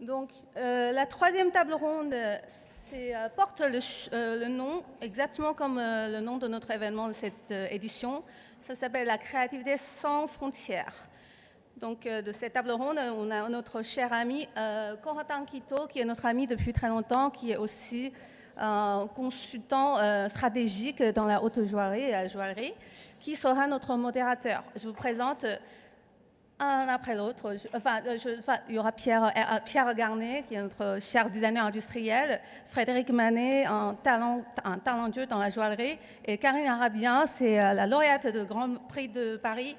Donc, la troisième table ronde porte le nom, exactement comme le nom de notre événement de cette édition. Ça s'appelle la créativité sans frontières. Donc, de cette table ronde, on a notre cher ami Corentin Quito, qui est notre ami depuis très longtemps, qui est aussi consultant stratégique dans la haute joaillerie et la joaillerie, qui sera notre modérateur. Je vous présente un après l'autre. Il y aura Pierre Garnet, qui est notre cher designer industriel, Frédéric Manet, un talentueux dans la joaillerie, et Karine Arabien, c'est la lauréate du Grand Prix de Paris,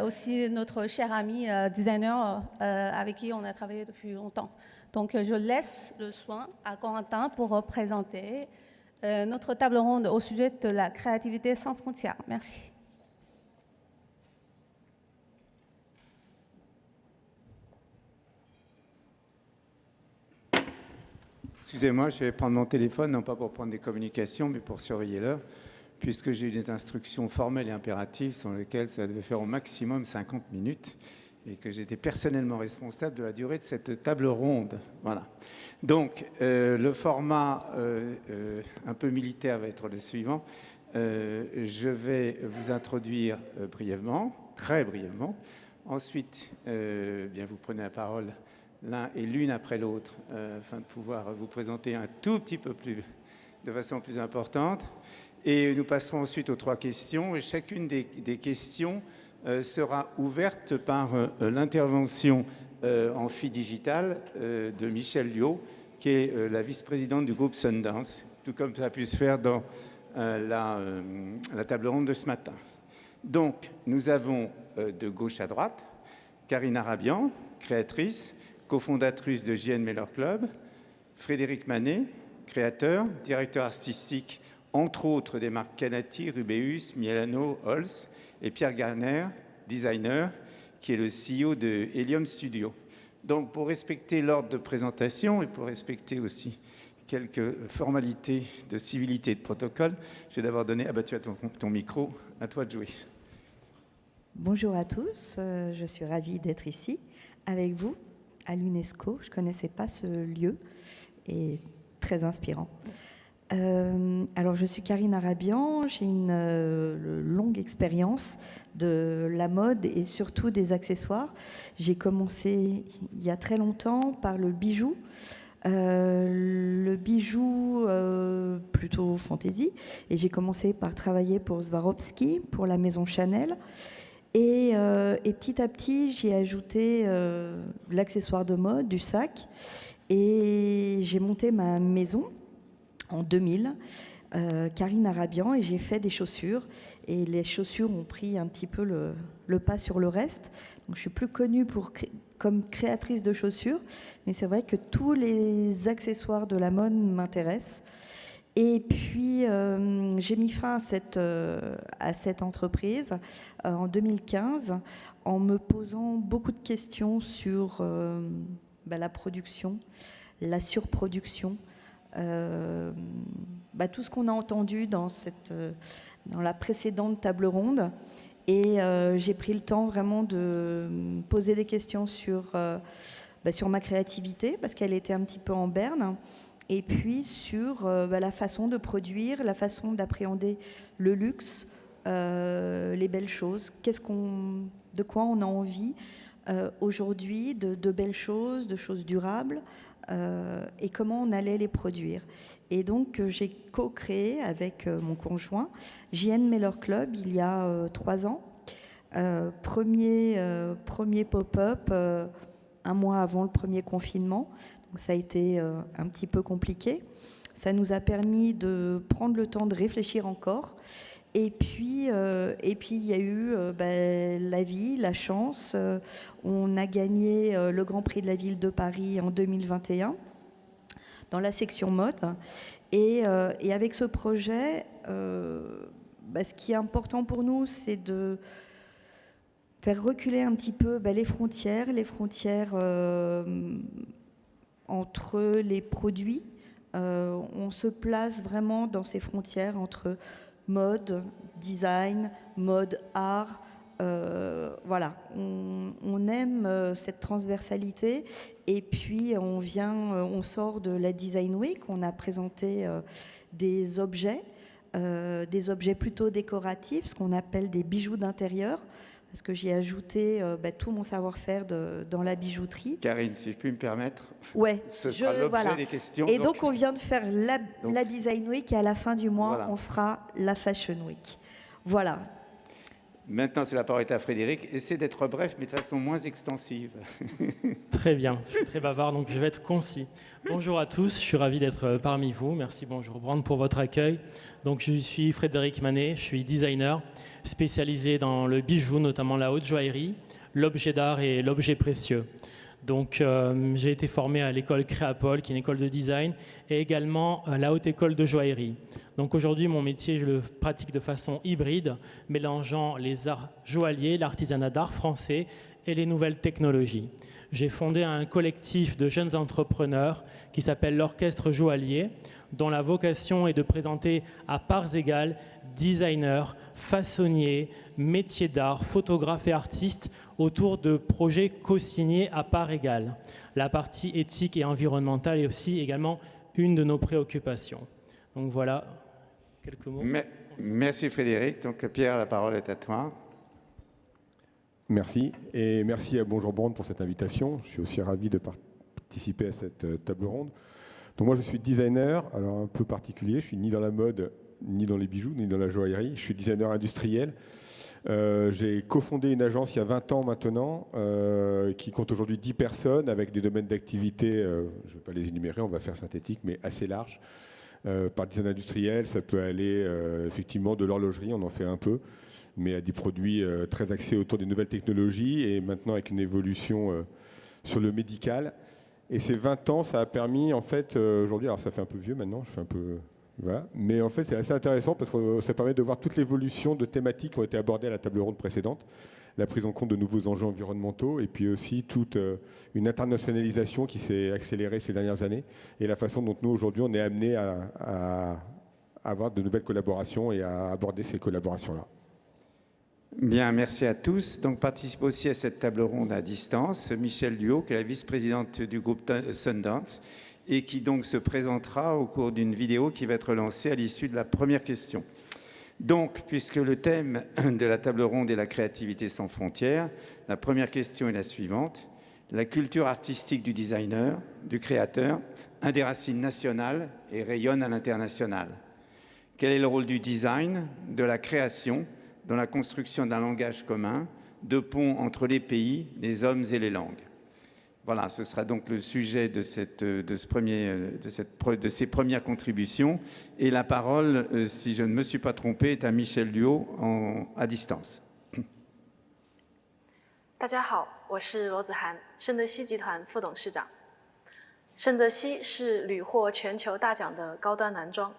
aussi notre cher ami designer avec qui on a travaillé depuis longtemps. Donc je laisse le soin à Corentin pour présenter notre table ronde au sujet de la créativité sans frontières. Merci. Excusez-moi, je vais prendre mon téléphone, non pas pour prendre des communications, mais pour surveiller l'heure, puisque j'ai eu des instructions formelles et impératives sur lesquelles ça devait faire au maximum 50 minutes et que j'étais personnellement responsable de la durée de cette table ronde. Voilà. Donc, le format un peu militaire va être le suivant. Je vais vous introduire brièvement, très brièvement. Ensuite, bien, vous prenez la parole l'un et l'une après l'autre, afin de pouvoir vous présenter un tout petit peu plus, de façon plus importante. Et nous passerons ensuite aux 3 questions. Et chacune des questions sera ouverte par l'intervention en fille digitale de Michèle Liot, qui est la vice-présidente du groupe Sundance, tout comme ça a pu se faire dans la table ronde de ce matin. Donc, nous avons de gauche à droite Karine Arabien, créatrice, cofondatrice de JN Miller Club, Frédéric Manet, créateur, directeur artistique, entre autres des marques Canati, Rubeus, Mielano, Holz, et Pierre Garner, designer, qui est le CEO de Helium Studio. Donc, pour respecter l'ordre de présentation et pour respecter aussi quelques formalités de civilité et de protocole, je vais d'abord donner, tu as ton micro, à toi de jouer. Bonjour à tous, je suis ravie d'être ici avec vous à l'UNESCO. Je ne connaissais pas ce lieu et très inspirant. Alors, je suis Karine Arabien, j'ai une longue expérience de la mode et surtout des accessoires. J'ai commencé il y a très longtemps par le bijou. Le bijou plutôt fantaisie, et j'ai commencé par travailler pour Swarovski, pour la maison Chanel. Et petit à petit, j'ai ajouté l'accessoire de mode, du sac, et j'ai monté ma maison en 2000, Karine Arabien, et j'ai fait des chaussures. Et les chaussures ont pris un petit peu le pas sur le reste. Donc, je suis plus connue comme créatrice de chaussures, mais c'est vrai que tous les accessoires de la mode m'intéressent. Et puis, j'ai mis fin à cette entreprise en 2015 en me posant beaucoup de questions sur la production, la surproduction, tout ce qu'on a entendu dans la précédente table ronde. Et j'ai pris le temps vraiment de me poser des questions sur ma créativité, parce qu'elle était un petit peu en berne. Et puis sur la façon de produire, la façon d'appréhender le luxe, les belles choses. De quoi on a envie aujourd'hui, de belles choses, de choses durables, et comment on allait les produire. Et donc j'ai co-créé avec mon conjoint JN Miller Club il y a 3 ans. Premier pop-up un mois avant le premier confinement. Donc ça a été un petit peu compliqué. Ça nous a permis de prendre le temps de réfléchir encore. Et puis il y a eu la vie, la chance. On a gagné le Grand Prix de la Ville de Paris en 2021 dans la section mode. Et avec ce projet, ce qui est important pour nous, c'est de faire reculer un petit peu les frontières entre les produits. On se place vraiment dans ces frontières entre mode, design, mode, art, voilà, on aime cette transversalité. Et puis, on sort de la Design Week, on a présenté des objets plutôt décoratifs, ce qu'on appelle des bijoux d'intérieur, parce que j'y ai ajouté tout mon savoir-faire dans la bijouterie. Karine, si je puis me permettre, ouais, ce sera l'objet des questions. Et donc, on vient de faire la Design Week et à la fin du mois, voilà, on fera la Fashion Week. Voilà. Maintenant, c'est la parole à Frédéric. Essayez d'être bref, mais de façon moins extensive. Très bien, je suis très bavard, donc je vais être concis. Bonjour à tous, je suis ravi d'être parmi vous. Merci Bonjour Brand pour votre accueil. Donc, je suis Frédéric Manet, je suis designer spécialisé dans le bijou, notamment la haute joaillerie, l'objet d'art et l'objet précieux. Donc, j'ai été formé à l'école Créapol, qui est une école de design, et également à la haute école de joaillerie. Donc aujourd'hui, mon métier, je le pratique de façon hybride, mélangeant les arts joailliers, l'artisanat d'art français et les nouvelles technologies. J'ai fondé un collectif de jeunes entrepreneurs qui s'appelle l'Orchestre Joaillier, dont la vocation est de présenter à parts égales designers, façonniers, métiers d'art, photographes et artistes autour de projets co-signés à parts égales. La partie éthique et environnementale est aussi également une de nos préoccupations. Donc voilà, quelques mots. Merci Frédéric. Donc Pierre, la parole est à toi. Merci. Et merci à Bonjour Brand pour cette invitation. Je suis aussi ravi de participer à cette table ronde. Donc moi, je suis designer, alors un peu particulier. Je suis ni dans la mode, ni dans les bijoux, ni dans la joaillerie. Je suis designer industriel. J'ai cofondé une agence il y a 20 ans maintenant, qui compte aujourd'hui 10 personnes avec des domaines d'activité, je ne vais pas les énumérer, on va faire synthétique, mais assez large. Par design industriel, ça peut aller effectivement de l'horlogerie, on en fait un peu, mais à des produits très axés autour des nouvelles technologies et maintenant avec une évolution sur le médical. Et ces 20 ans, ça a permis en fait, aujourd'hui, alors ça fait un peu vieux maintenant, je fais un peu... Voilà. Mais en fait, c'est assez intéressant parce que ça permet de voir toute l'évolution de thématiques qui ont été abordées à la table ronde précédente, la prise en compte de nouveaux enjeux environnementaux et puis aussi toute une internationalisation qui s'est accélérée ces dernières années et la façon dont nous, aujourd'hui, on est amené à avoir de nouvelles collaborations et à aborder ces collaborations-là. Bien, merci à tous. Donc, participe aussi à cette table ronde à distance Michèle Duhaut, qui est la vice-présidente du groupe Sundance, et qui donc se présentera au cours d'une vidéo qui va être lancée à l'issue de la première question. Donc, puisque le thème de la table ronde est la créativité sans frontières, la première question est la suivante. La culture artistique du designer, du créateur, a des racines nationales et rayonne à l'international. Quel est le rôle du design, de la création, dans la construction d'un langage commun, de pont entre les pays, les hommes et les langues? Voilà, ce sera donc le sujet de ces premières contributions. Et la parole, si je ne me suis pas trompé, est à Michèle Duhaut à distance. 大家好，我是罗子涵，圣德西集团副董事长。圣德西是屡获全球大奖的高端男装，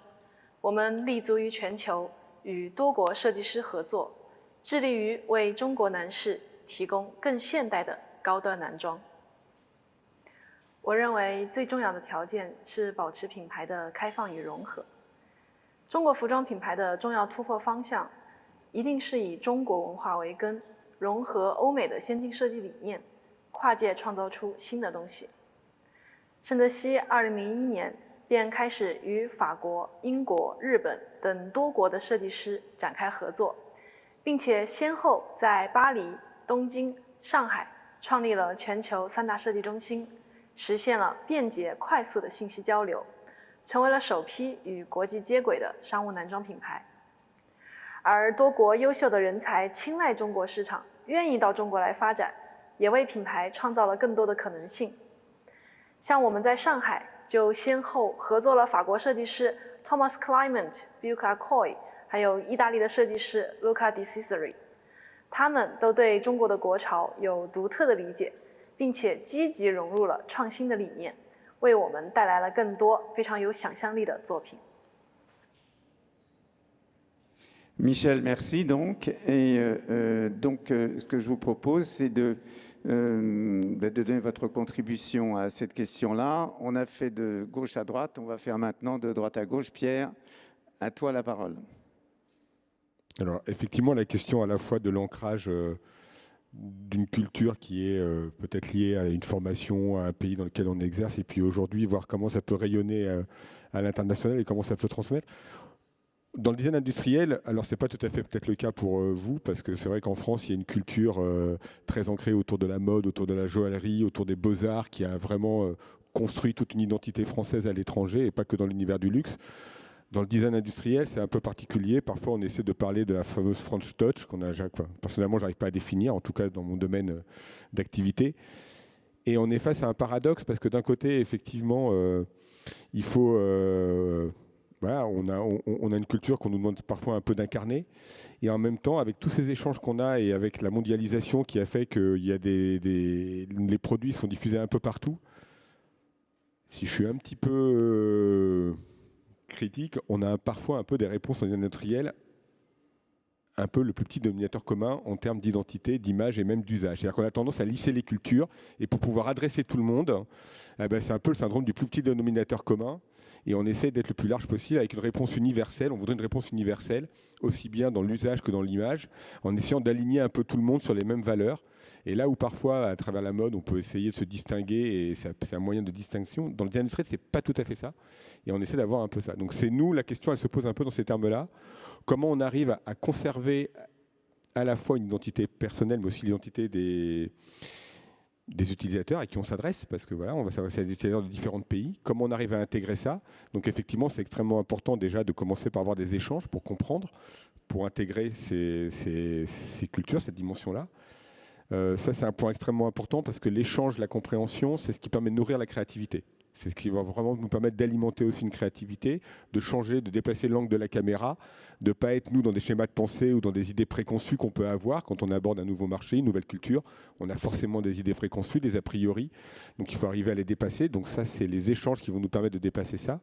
我们立足于全球，与多国设计师合作，致力于为中国男士提供更现代的高端男装。 我认为最重要的条件是保持品牌的开放与融合。中国服装品牌的重要突破方向，一定是以中国文化为根，融合欧美的先进设计理念，跨界创造出新的东西。圣德西2001年便开始与法国、英国、日本等多国的设计师展开合作，并且先后在巴黎、东京、上海创立了全球3大设计中心。 实现了便捷快速的信息交流，成为了首批与国际接轨的商务男装品牌。而多国优秀的人才青睐中国市场，愿意到中国来发展，也为品牌创造了更多的可能性。像我们在上海就先后合作了法国设计师 Thomas Clement、Buca Coy， 还有意大利的设计师 Luca Di Cesare， 他们都对中国的国潮有独特的理解。 并且积极融入了创新的理念，为我们带来了更多非常有想象力的作品。Michèle, merci donc. Et ce que je vous propose, c'est de donner votre contribution à cette question-là. On a fait de gauche à droite, on va faire maintenant de droite à gauche. Pierre, à toi la parole. Alors effectivement, la question à la fois de l'ancrage d'une culture qui est peut-être liée à une formation, à un pays dans lequel on exerce, et puis aujourd'hui voir comment ça peut rayonner à l'international et comment ça peut transmettre. Dans le design industriel, alors c'est pas tout à fait peut-être le cas pour vous, parce que c'est vrai qu'en France, il y a une culture très ancrée autour de la mode, autour de la joaillerie, autour des beaux-arts, qui a vraiment construit toute une identité française à l'étranger, et pas que dans l'univers du luxe. Dans le design industriel, c'est un peu particulier. Parfois, on essaie de parler de la fameuse French Touch, personnellement, je n'arrive pas à définir, en tout cas dans mon domaine d'activité. Et on est face à un paradoxe, parce que d'un côté, effectivement, il faut... Voilà, on a une culture qu'on nous demande parfois un peu d'incarner. Et en même temps, avec tous ces échanges qu'on a et avec la mondialisation qui a fait que les produits sont diffusés un peu partout, si je suis un petit peu critique, on a parfois un peu des réponses en industriel, un peu le plus petit dénominateur commun en termes d'identité, d'image et même d'usage. C'est-à-dire qu'on a tendance à lisser les cultures, et pour pouvoir adresser tout le monde, c'est un peu le syndrome du plus petit dénominateur commun. Et on essaie d'être le plus large possible avec une réponse universelle. On voudrait une réponse universelle, aussi bien dans l'usage que dans l'image, en essayant d'aligner un peu tout le monde sur les mêmes valeurs. Et là où parfois, à travers la mode, on peut essayer de se distinguer, et c'est un moyen de distinction, dans le design industriel, c'est pas tout à fait ça. Et on essaie d'avoir un peu ça. Donc c'est nous, la question, elle se pose un peu dans ces termes-là. Comment on arrive à conserver à la fois une identité personnelle, mais aussi l'identité des utilisateurs à qui on s'adresse, parce que voilà, on va s'adresser à des utilisateurs de différents pays. Comment on arrive à intégrer ça? Donc effectivement, c'est extrêmement important déjà de commencer par avoir des échanges pour comprendre, pour intégrer ces cultures, cette dimension-là. Ça, c'est un point extrêmement important, parce que l'échange, la compréhension, c'est ce qui permet de nourrir la créativité. C'est ce qui va vraiment nous permettre d'alimenter aussi une créativité, de changer, de déplacer l'angle de la caméra, de ne pas être, nous, dans des schémas de pensée ou dans des idées préconçues qu'on peut avoir quand on aborde un nouveau marché, une nouvelle culture. On a forcément des idées préconçues, des a priori. Donc il faut arriver à les dépasser. Donc ça, c'est les échanges qui vont nous permettre de dépasser ça.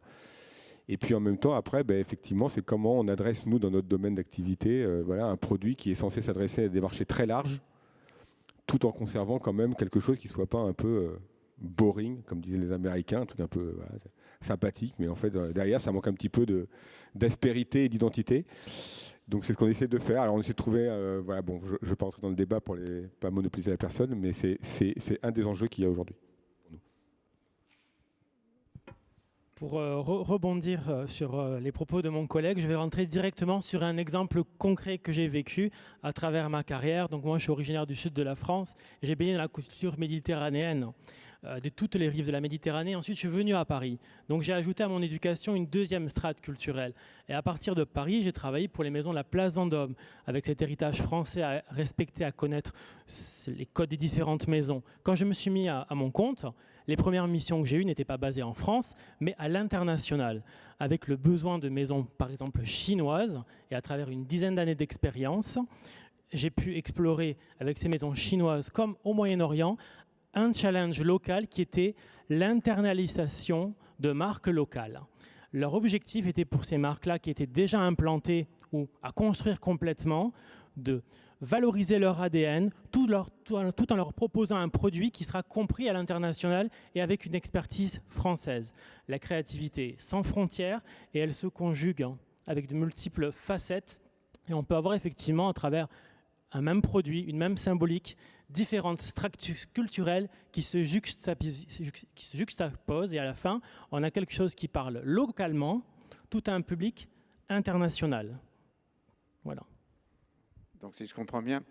Et puis en même temps, après, effectivement, c'est comment on adresse, nous, dans notre domaine d'activité, un produit qui est censé s'adresser à des marchés très larges, tout en conservant quand même quelque chose qui ne soit pas un peu boring, comme disaient les Américains, un truc un peu sympathique, mais en fait, derrière, ça manque un petit peu d'aspérité et d'identité. Donc c'est ce qu'on essaie de faire. Alors on essaie de trouver, je ne vais pas rentrer dans le débat pour ne pas monopoliser la personne, mais c'est un des enjeux qu'il y a aujourd'hui. Pour rebondir sur les propos de mon collègue, je vais rentrer directement sur un exemple concret que j'ai vécu à travers ma carrière. Donc moi, je suis originaire du sud de la France et j'ai baigné dans la culture méditerranéenne de toutes les rives de la Méditerranée. Ensuite, je suis venu à Paris. Donc j'ai ajouté à mon éducation une deuxième strate culturelle. Et à partir de Paris, j'ai travaillé pour les maisons de la place Vendôme, avec cet héritage français à respecter, à connaître les codes des différentes maisons. Quand je me suis mis à mon compte, les premières missions que j'ai eues n'étaient pas basées en France, mais à l'international, avec le besoin de maisons, par exemple, chinoises. Et à travers une dizaine d'années d'expérience, j'ai pu explorer avec ces maisons chinoises, comme au Moyen-Orient, un challenge local qui était l'internalisation de marques locales. Leur objectif était pour ces marques-là qui étaient déjà implantées ou à construire complètement, de valoriser leur ADN tout en leur proposant un produit qui sera compris à l'international et avec une expertise française. La créativité sans frontières, et elle se conjugue avec de multiples facettes, et on peut avoir effectivement à travers un même produit, une même symbolique, différentes structures culturelles qui se juxtaposent, et à la fin, on a quelque chose qui parle localement, tout à un public international. Voilà. Donc, si je comprends bien,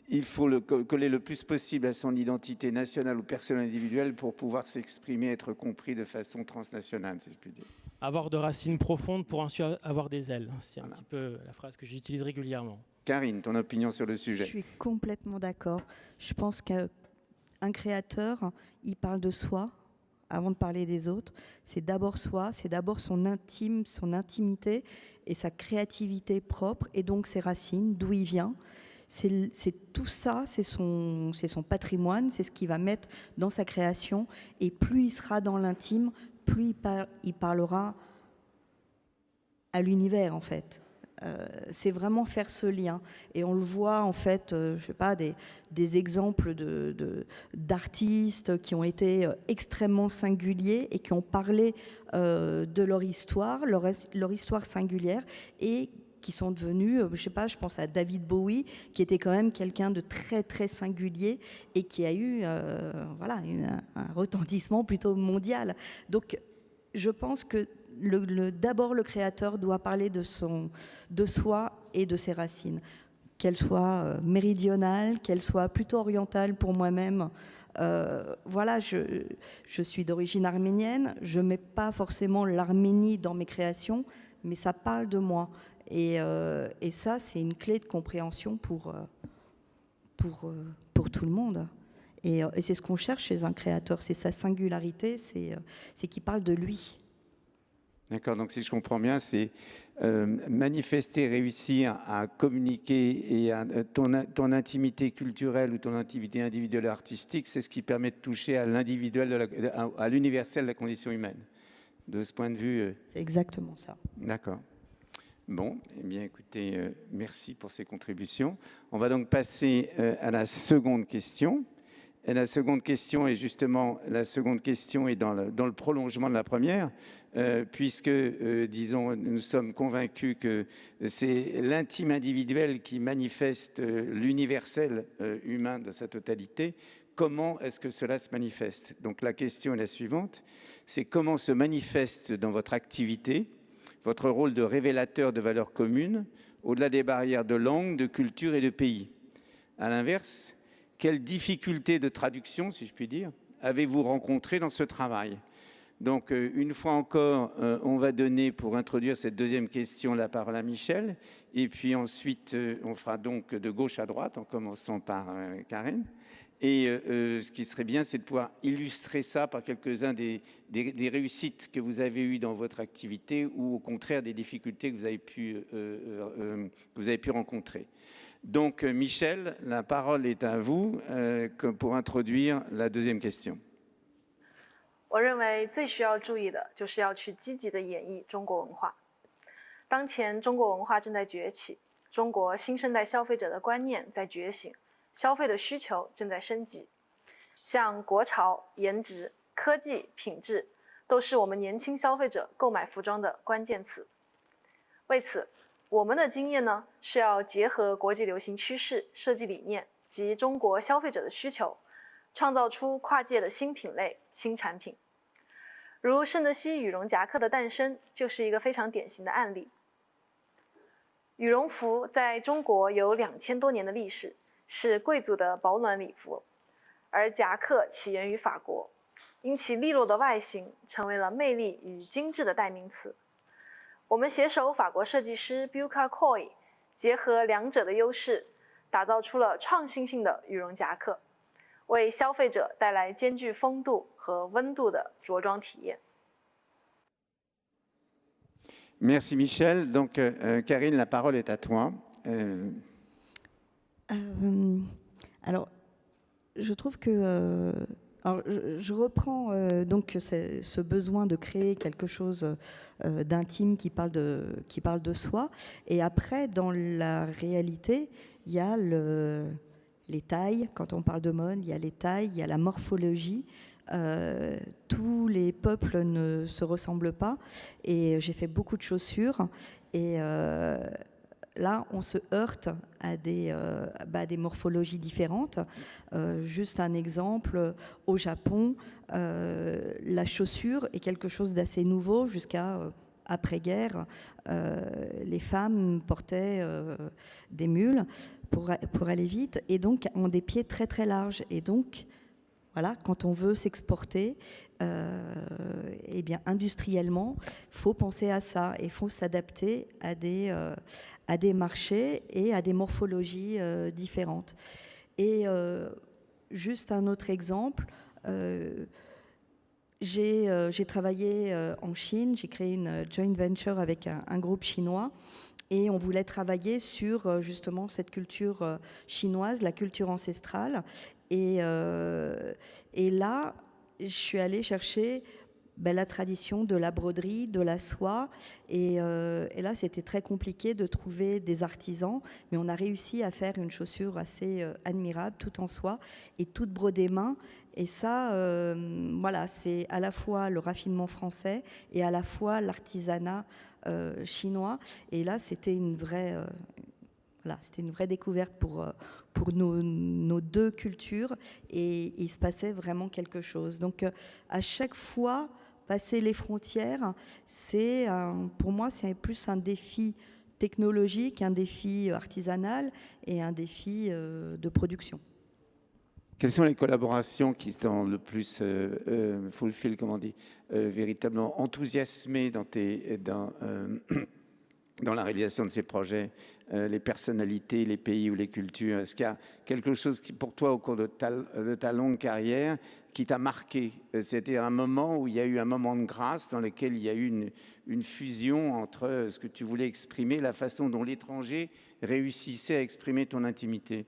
il faut coller le plus possible à son identité nationale ou personnelle individuelle pour pouvoir s'exprimer, être compris de façon transnationale, si je puis dire. Avoir de racines profondes pour ensuite avoir des ailes. C'est un petit peu la phrase que j'utilise régulièrement. Karine, ton opinion sur le sujet? Je suis complètement d'accord. Je pense qu'un créateur, il parle de soi avant de parler des autres. C'est d'abord soi, c'est d'abord son intime, son intimité et sa créativité propre, et donc ses racines, d'où il vient. C'est tout ça, c'est son patrimoine, c'est ce qu'il va mettre dans sa création. Et plus il sera dans l'intime, plus il parlera à l'univers, en fait. C'est vraiment faire ce lien. Et on le voit, en fait, je sais pas, des exemples d'artistes qui ont été extrêmement singuliers et qui ont parlé de leur histoire singulière, et qui sont devenus, je sais pas, je pense à David Bowie, qui était quand même quelqu'un de très très singulier et qui a eu voilà, un retentissement plutôt mondial. Donc je pense que d'abord le créateur doit parler de soi et de ses racines, qu'elles soient méridionales, qu'elles soient plutôt orientales pour moi-même. Voilà, je suis d'origine arménienne, je ne mets pas forcément l'Arménie dans mes créations, mais ça parle de moi. Et ça, c'est une clé de compréhension pour tout le monde. Et c'est ce qu'on cherche chez un créateur, c'est sa singularité, c'est qu'il parle de lui. D'accord, donc si je comprends bien, c'est manifester, réussir à communiquer et ton intimité culturelle ou ton intimité individuelle artistique, c'est ce qui permet de toucher à l'individuel, à l'universel de la condition humaine. De ce point de vue... C'est exactement ça. D'accord. Bon, eh bien écoutez, merci pour ces contributions. On va donc passer à la seconde question. Et la seconde question est justement, dans le prolongement de la première, puisque, disons, nous sommes convaincus que c'est l'intime individuel qui manifeste l'universel humain de sa totalité. Comment est-ce que cela se manifeste? Donc la question est la suivante, c'est comment se manifeste dans votre activité votre rôle de révélateur de valeurs communes, au-delà des barrières de langue, de culture et de pays. À l'inverse, quelles difficultés de traduction, si je puis dire, avez-vous rencontrées dans ce travail? Donc, une fois encore, on va donner, pour introduire cette deuxième question, la parole à Michel. Et puis ensuite, on fera donc de gauche à droite, en commençant par Karine. Et ce qui serait bien, c'est de pouvoir illustrer ça par quelques-uns des réussites que vous avez eues dans votre activité ou au contraire des difficultés que vous avez pu rencontrer. Donc, Michel, la parole est à vous pour introduire la deuxième question. 我认为最需要注意的就是要去积极地演绎中国文化。当前中国文化正在崛起，中国新生代消费者的观念在觉醒。 消费的需求正在升级，像国潮、颜值、科技、品质，都是我们年轻消费者购买服装的关键词。为此，我们的经验呢是要结合国际流行趋势、设计理念及中国消费者的需求，创造出跨界的新品类、新产品。如圣德西羽绒夹克的诞生，就是一个非常典型的案例。羽绒服在中国有2000多年的历史。 是贵族的保暖礼服，而夹克起源于法国，因其利落的外形成为了魅力与精致的代名词。我们携手法国设计师 Buka Koi， 结合两者的优势，打造出了创新性的羽绒夹克，为消费者带来兼具风度和温度的着装体验。Merci Michel. Donc Karine, la parole est à toi. Alors, je trouve que alors, je reprends donc ce besoin de créer quelque chose d'intime qui parle de soi. Et après, dans la réalité, il y a les tailles. Quand on parle de mode, il y a les tailles, il y a la morphologie. Tous les peuples ne se ressemblent pas. Et j'ai fait beaucoup de chaussures. Et là, on se heurte à des morphologies différentes. Juste un exemple, au Japon, la chaussure est quelque chose d'assez nouveau jusqu'à après-guerre. Les femmes portaient des mules pour aller vite et donc ont des pieds très très larges. Et donc, voilà, quand on veut s'exporter, eh bien, industriellement, il faut penser à ça et il faut s'adapter à des marchés et à des morphologies différentes. Et juste un autre exemple, j'ai travaillé en Chine, j'ai créé une joint venture avec un groupe chinois et on voulait travailler sur justement cette culture chinoise, la culture ancestrale. Et là, je suis allée chercher la tradition de la broderie, de la soie. Et là, c'était très compliqué de trouver des artisans, mais on a réussi à faire une chaussure assez admirable, toute en soie et toute brodée main. Et ça, voilà, c'est à la fois le raffinement français et à la fois l'artisanat chinois. Et là, c'était une vraie... Voilà, c'était une vraie découverte pour nos deux cultures et il se passait vraiment quelque chose. Donc à chaque fois, passer les frontières, pour moi, c'est plus un défi technologique, un défi artisanal et un défi de production. Quelles sont les collaborations qui sont le plus véritablement enthousiasmées dans la réalisation de ces projets, les personnalités, les pays ou les cultures? Est-ce qu'il y a quelque chose qui, pour toi, au cours de ta longue carrière, qui t'a marqué? C'était un moment où il y a eu un moment de grâce dans lequel il y a eu une fusion entre ce que tu voulais exprimer, la façon dont l'étranger réussissait à exprimer ton intimité.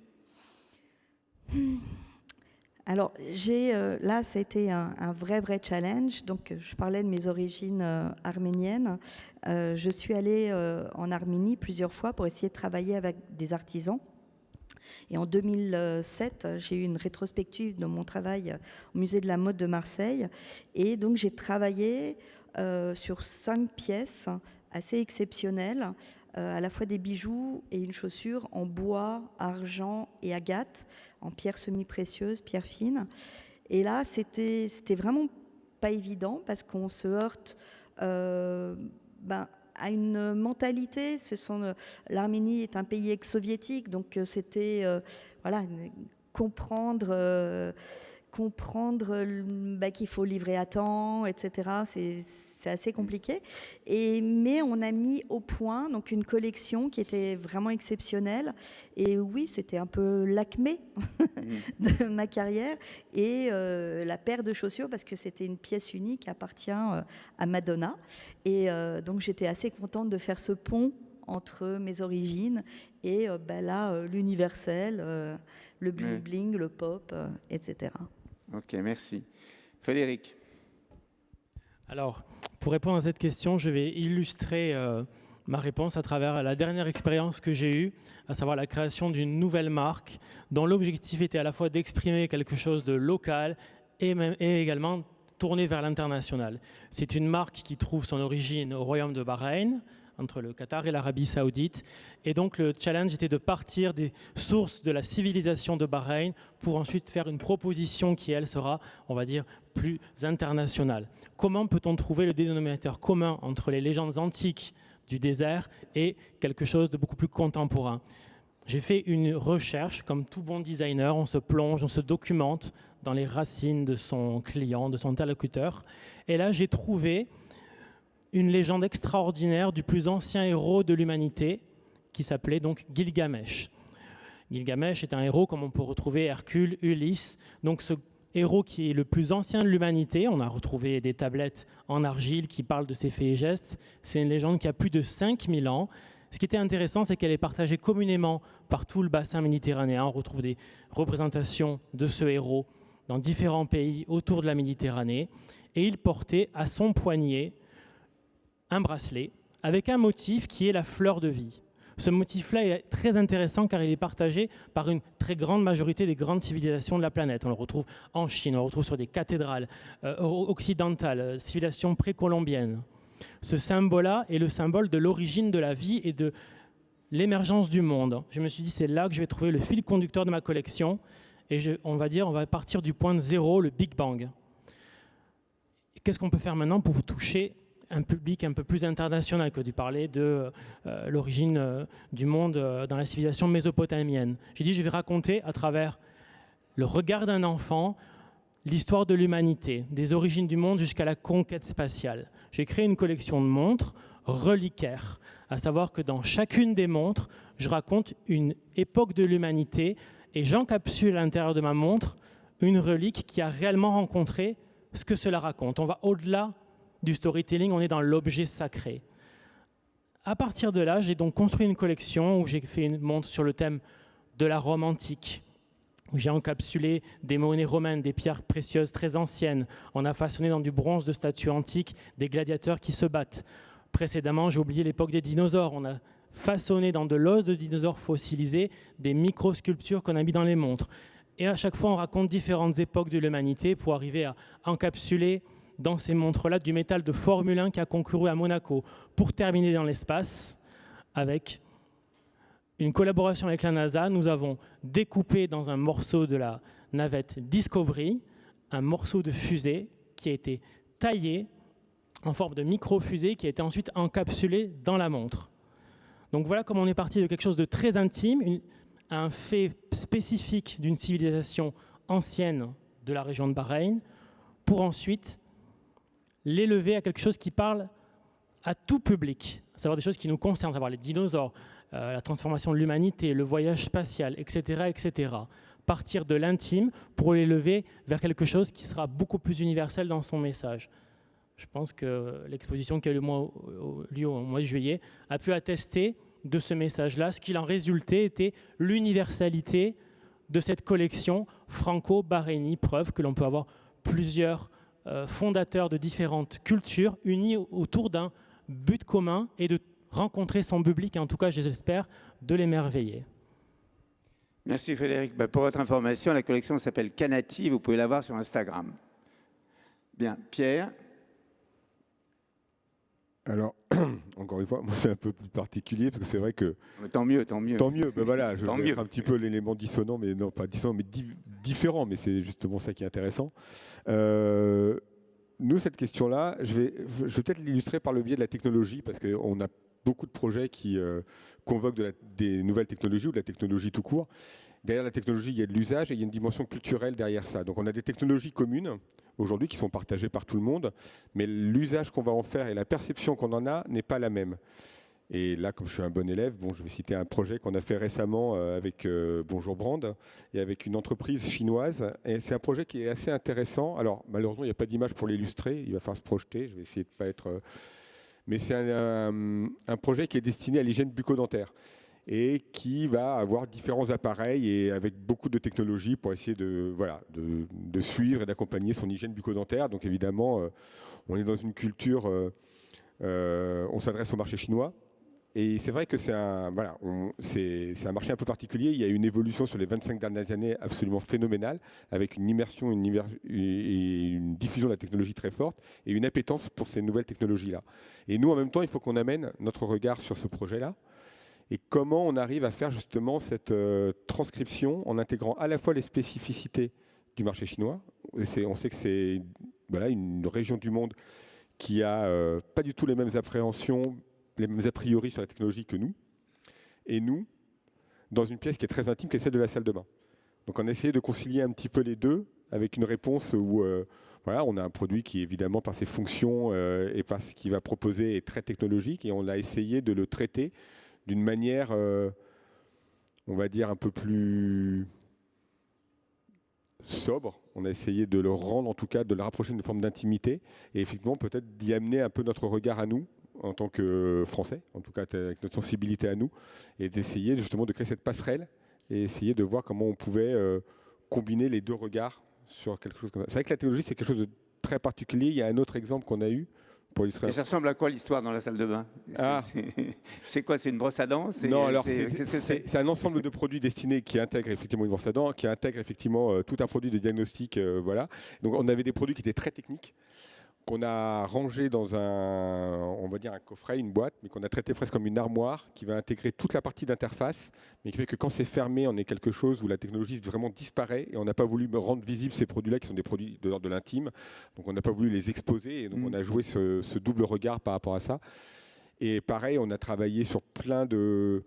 Alors, là, ça a été un vrai challenge. Donc, je parlais de mes origines arméniennes. Je suis allée en Arménie plusieurs fois pour essayer de travailler avec des artisans. Et en 2007, j'ai eu une rétrospective de mon travail au Musée de la mode de Marseille. Et donc, j'ai travaillé sur 5 pièces assez exceptionnelles, à la fois des bijoux et une chaussure en bois, argent et agate, en pierres semi-précieuses, pierres fines. Et là, c'était vraiment pas évident parce qu'on se heurte à une mentalité. L'Arménie est un pays ex-soviétique, donc c'était comprendre qu'il faut livrer à temps, etc. C'est assez compliqué. Mais on a mis au point donc une collection qui était vraiment exceptionnelle. Et oui, c'était un peu l'acmé de ma carrière. Et la paire de chaussures, parce que c'était une pièce unique qui appartient à Madonna. Et donc j'étais assez contente de faire ce pont entre mes origines et l'universel, le bling-bling, le pop, etc. Ok, merci. Frédéric. Alors, pour répondre à cette question, je vais illustrer ma réponse à travers la dernière expérience que j'ai eue, à savoir la création d'une nouvelle marque dont l'objectif était à la fois d'exprimer quelque chose de local et également tourné vers l'international. C'est une marque qui trouve son origine au royaume de Bahreïn, entre le Qatar et l'Arabie Saoudite. Et donc le challenge était de partir des sources de la civilisation de Bahreïn pour ensuite faire une proposition qui, elle, sera, on va dire, plus internationale. Comment peut-on trouver le dénominateur commun entre les légendes antiques du désert et quelque chose de beaucoup plus contemporain? J'ai fait une recherche, comme tout bon designer, on se plonge, on se documente dans les racines de son client, de son interlocuteur. Et là, j'ai trouvé une légende extraordinaire du plus ancien héros de l'humanité, qui s'appelait donc Gilgamesh. Gilgamesh est un héros comme on peut retrouver Hercule, Ulysse. Donc ce héros qui est le plus ancien de l'humanité, on a retrouvé des tablettes en argile qui parlent de ses faits et gestes. C'est une légende qui a plus de 5000 ans. Ce qui était intéressant, c'est qu'elle est partagée communément par tout le bassin méditerranéen. On retrouve des représentations de ce héros dans différents pays autour de la Méditerranée. Et il portait à son poignet un bracelet avec un motif qui est la fleur de vie. Ce motif-là est très intéressant car il est partagé par une très grande majorité des grandes civilisations de la planète. On le retrouve en Chine, on le retrouve sur des cathédrales occidentales, civilisations précolombiennes. Ce symbole-là est le symbole de l'origine de la vie et de l'émergence du monde. Je me suis dit, c'est là que je vais trouver le fil conducteur de ma collection. Et on va partir du point de zéro, le Big Bang. Qu'est-ce qu'on peut faire maintenant pour toucher un public un peu plus international que de parler de l'origine du monde dans la civilisation mésopotamienne? J'ai dit, je vais raconter à travers le regard d'un enfant l'histoire de l'humanité, des origines du monde jusqu'à la conquête spatiale. J'ai créé une collection de montres reliquaires, à savoir que dans chacune des montres, je raconte une époque de l'humanité et j'encapsule à l'intérieur de ma montre une relique qui a réellement rencontré ce que cela raconte. On va au-delà du storytelling, on est dans l'objet sacré. À partir de là, j'ai donc construit une collection où j'ai fait une montre sur le thème de la Rome antique, J'ai encapsulé des monnaies romaines, des pierres précieuses très anciennes. On a façonné dans du bronze de statues antiques des gladiateurs qui se battent. Précédemment, j'ai oublié l'époque des dinosaures. On a façonné dans de l'os de dinosaures fossilisés des micro-sculptures qu'on a mis dans les montres. Et à chaque fois, on raconte différentes époques de l'humanité pour arriver à encapsuler dans ces montres-là du métal de Formule 1 qui a concouru à Monaco. Pour terminer dans l'espace, avec une collaboration avec la NASA, nous avons découpé dans un morceau de la navette Discovery un morceau de fusée qui a été taillé en forme de micro-fusée qui a été ensuite encapsulé dans la montre. Donc voilà comment on est parti de quelque chose de très intime, un fait spécifique d'une civilisation ancienne de la région de Bahreïn, pour ensuite l'élever à quelque chose qui parle à tout public, à savoir des choses qui nous concernent, à savoir les dinosaures, la transformation de l'humanité, le voyage spatial, etc., etc. Partir de l'intime pour l'élever vers quelque chose qui sera beaucoup plus universel dans son message. Je pense que l'exposition qui a eu lieu au mois de juillet a pu attester de ce message-là. Ce qu'il en résultait était l'universalité de cette collection franco-bahreïnie, preuve que l'on peut avoir plusieurs fondateurs de différentes cultures unis autour d'un but commun et de rencontrer son public, et en tout cas, j'espère, de l'émerveiller. Merci Frédéric. Pour votre information, la collection s'appelle Canati, vous pouvez la voir sur Instagram. Bien, Pierre. Alors, encore une fois, moi c'est un peu plus particulier parce que c'est vrai que... Mais tant mieux, tant mieux. Tant mieux, ben voilà, je Tant vais mieux. être un petit peu l'élément dissonant, mais non pas dissonant, mais différent, mais c'est justement ça qui est intéressant. Nous, cette question-là, je vais peut-être l'illustrer par le biais de la technologie, parce qu'on a beaucoup de projets qui convoquent des nouvelles technologies ou de la technologie tout court. Derrière la technologie, il y a de l'usage et il y a une dimension culturelle derrière ça. Donc on a des technologies communes aujourd'hui qui sont partagées par tout le monde, mais l'usage qu'on va en faire et la perception qu'on en a n'est pas la même. Et là, comme je suis un bon élève, je vais citer un projet qu'on a fait récemment avec Bonjour Brand et avec une entreprise chinoise. Et c'est un projet qui est assez intéressant. Alors malheureusement, il n'y a pas d'image pour l'illustrer, il va falloir se projeter, je vais essayer de ne pas être... Mais c'est un projet qui est destiné à l'hygiène bucco-dentaire et qui va avoir différents appareils et avec beaucoup de technologies pour essayer de suivre et d'accompagner son hygiène bucco-dentaire. Donc évidemment, on est dans une culture, on s'adresse au marché chinois. Et c'est vrai que c'est un marché un peu particulier. Il y a une évolution sur les 25 dernières années absolument phénoménale, avec une immersion et une diffusion de la technologie très forte et une appétence pour ces nouvelles technologies-là. Et nous, en même temps, il faut qu'on amène notre regard sur ce projet-là. Et comment on arrive à faire justement cette transcription en intégrant à la fois les spécificités du marché chinois. On sait que c'est une région du monde qui a pas du tout les mêmes appréhensions, les mêmes a priori sur la technologie que nous. Et nous, dans une pièce qui est très intime, qui est celle de la salle de bain. Donc on a essayé de concilier un petit peu les deux avec une réponse où on a un produit qui, évidemment, par ses fonctions et par ce qu'il va proposer, est très technologique. Et on a essayé de le traiter d'une manière, on va dire, un peu plus sobre. On a essayé de le rendre, en tout cas, de le rapprocher d'une forme d'intimité. Et effectivement, peut-être d'y amener un peu notre regard à nous, en tant que Français, en tout cas avec notre sensibilité à nous, et d'essayer justement de créer cette passerelle et essayer de voir comment on pouvait combiner les deux regards sur quelque chose comme ça. C'est vrai que la technologie, c'est quelque chose de très particulier. Il y a un autre exemple qu'on a eu. Et ça ressemble à quoi l'histoire dans la salle de bain? C'est quoi? C'est une brosse à dents? Non, alors c'est un ensemble de produits destinés qui intègrent effectivement une brosse à dents, qui intègrent effectivement tout un produit de diagnostic. Voilà. Donc on avait des produits qui étaient très techniques, qu'on a rangé dans on va dire un coffret, une boîte, mais qu'on a traité presque comme une armoire qui va intégrer toute la partie d'interface, mais qui fait que quand c'est fermé, on est quelque chose où la technologie vraiment disparaît et on n'a pas voulu rendre visibles ces produits-là qui sont des produits de l'ordre de l'intime. Donc on n'a pas voulu les exposer et donc on a joué ce double regard par rapport à ça. Et pareil, on a travaillé sur plein de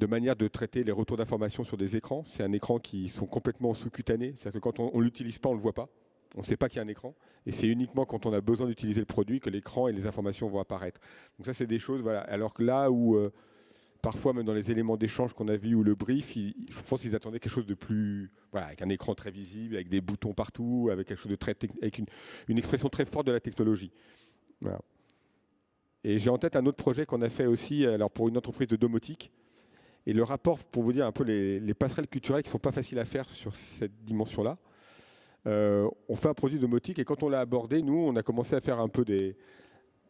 manières de traiter les retours d'informations sur des écrans. C'est un écran qui sont complètement sous-cutanés, c'est-à-dire que quand on ne l'utilise pas, on ne le voit pas. On ne sait pas qu'il y a un écran, et c'est uniquement quand on a besoin d'utiliser le produit que l'écran et les informations vont apparaître. Donc ça, c'est des choses, voilà. Alors que là où, parfois, même dans les éléments d'échange qu'on a vus ou le brief, je pense qu'ils attendaient quelque chose de plus, avec un écran très visible, avec des boutons partout, avec quelque chose de très, avec une expression très forte de la technologie. Voilà. Et j'ai en tête un autre projet qu'on a fait aussi, alors pour une entreprise de domotique, Et le rapport, pour vous dire un peu les passerelles culturelles qui ne sont pas faciles à faire sur cette dimension-là, on fait un produit domotique et quand on l'a abordé, nous, on a commencé à faire un peu des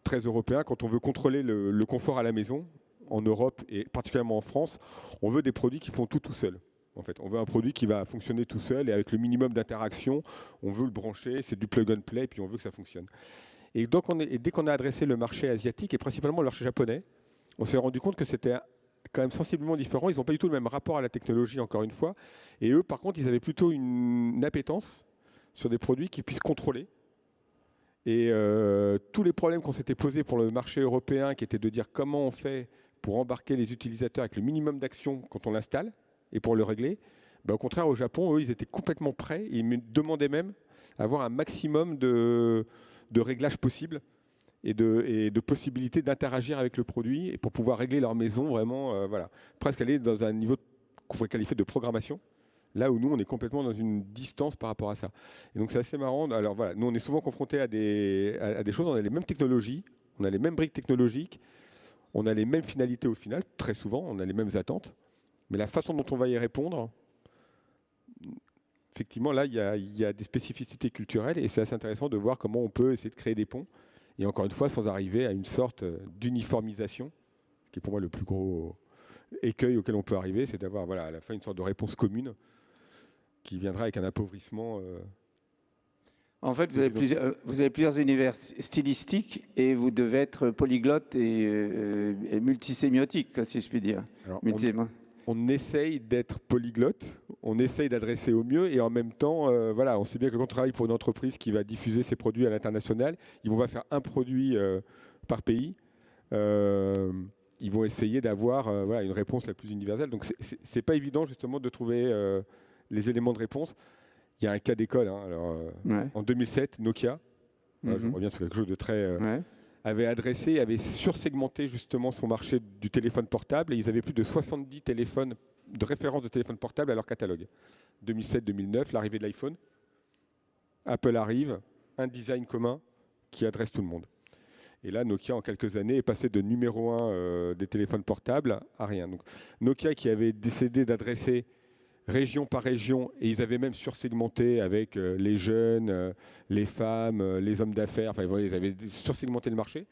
très européens. Quand on veut contrôler le confort à la maison, en Europe et particulièrement en France, on veut des produits qui font tout seul. En fait, on veut un produit qui va fonctionner tout seul et avec le minimum d'interaction, on veut le brancher, c'est du plug and play et puis on veut que ça fonctionne. Et donc, dès qu'on a adressé le marché asiatique et principalement le marché japonais, on s'est rendu compte que c'était quand même sensiblement différent. Ils n'ont pas du tout le même rapport à la technologie, encore une fois. Et eux, par contre, ils avaient plutôt une appétence sur des produits qu'ils puissent contrôler. Et tous les problèmes qu'on s'était posés pour le marché européen, qui étaient de dire comment on fait pour embarquer les utilisateurs avec le minimum d'action quand on l'installe, et pour le régler, au contraire, au Japon, eux, ils étaient complètement prêts. Ils me demandaient même d'avoir un maximum de réglages possibles et de possibilités d'interagir avec le produit et pour pouvoir régler leur maison vraiment, voilà, presque aller dans un niveau qu'on pourrait qualifier de programmation. Là où nous, on est complètement dans une distance par rapport à ça. Et donc, c'est assez marrant. Alors voilà, nous, on est souvent confrontés à des choses. On a les mêmes technologies, on a les mêmes briques technologiques, on a les mêmes finalités au final. Très souvent, on a les mêmes attentes. Mais la façon dont on va y répondre, effectivement, là, il y a des spécificités culturelles et c'est assez intéressant de voir comment on peut essayer de créer des ponts. Et encore une fois, sans arriver à une sorte d'uniformisation, qui est pour moi le plus gros écueil auquel on peut arriver, c'est d'avoir voilà, à la fin une sorte de réponse commune qui viendra avec un appauvrissement. En fait, vous avez plusieurs univers stylistiques et vous devez être polyglotte et multisémiotique, si je puis dire. Alors, on essaye d'être polyglotte, on essaye d'adresser au mieux et en même temps, voilà, on sait bien que quand on travaille pour une entreprise qui va diffuser ses produits à l'international, ils vont pas faire un produit par pays. Ils vont essayer d'avoir voilà, une réponse la plus universelle. Donc, c'est pas évident justement de trouver les éléments de réponse. Il y a un cas d'école. Hein, en 2007, Nokia, je reviens sur quelque chose de très... avait adressé, avait sursegmenté justement son marché du téléphone portable et ils avaient plus de 70 téléphones de référence de téléphone portable à leur catalogue. 2007-2009, l'arrivée de l'iPhone. Apple arrive, un design commun qui adresse tout le monde. Et là, Nokia, en quelques années, est passé de numéro 1 des téléphones portables à rien. Donc, Nokia qui avait décidé d'adresser région par région, et ils avaient même sursegmenté avec les jeunes, les femmes, les hommes d'affaires, enfin ils avaient sursegmenté le marché.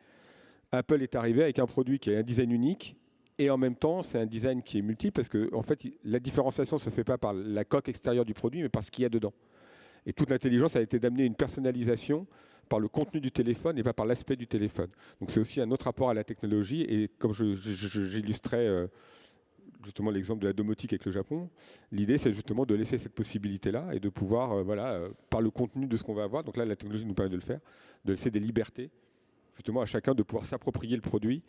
Apple est arrivé avec un produit qui a un design unique, et en même temps, c'est un design qui est multiple, parce que en fait, la différenciation ne se fait pas par la coque extérieure du produit, mais par ce qu'il y a dedans. Et toute l'intelligence a été d'amener une personnalisation par le contenu du téléphone et pas par l'aspect du téléphone. Donc c'est aussi un autre rapport à la technologie, et comme j'illustrais justement l'exemple de la domotique avec le Japon, l'idée c'est justement de laisser cette possibilité-là et de pouvoir, par le contenu de ce qu'on va avoir, donc là la technologie nous permet de le faire, de laisser des libertés justement à chacun de pouvoir s'approprier le produit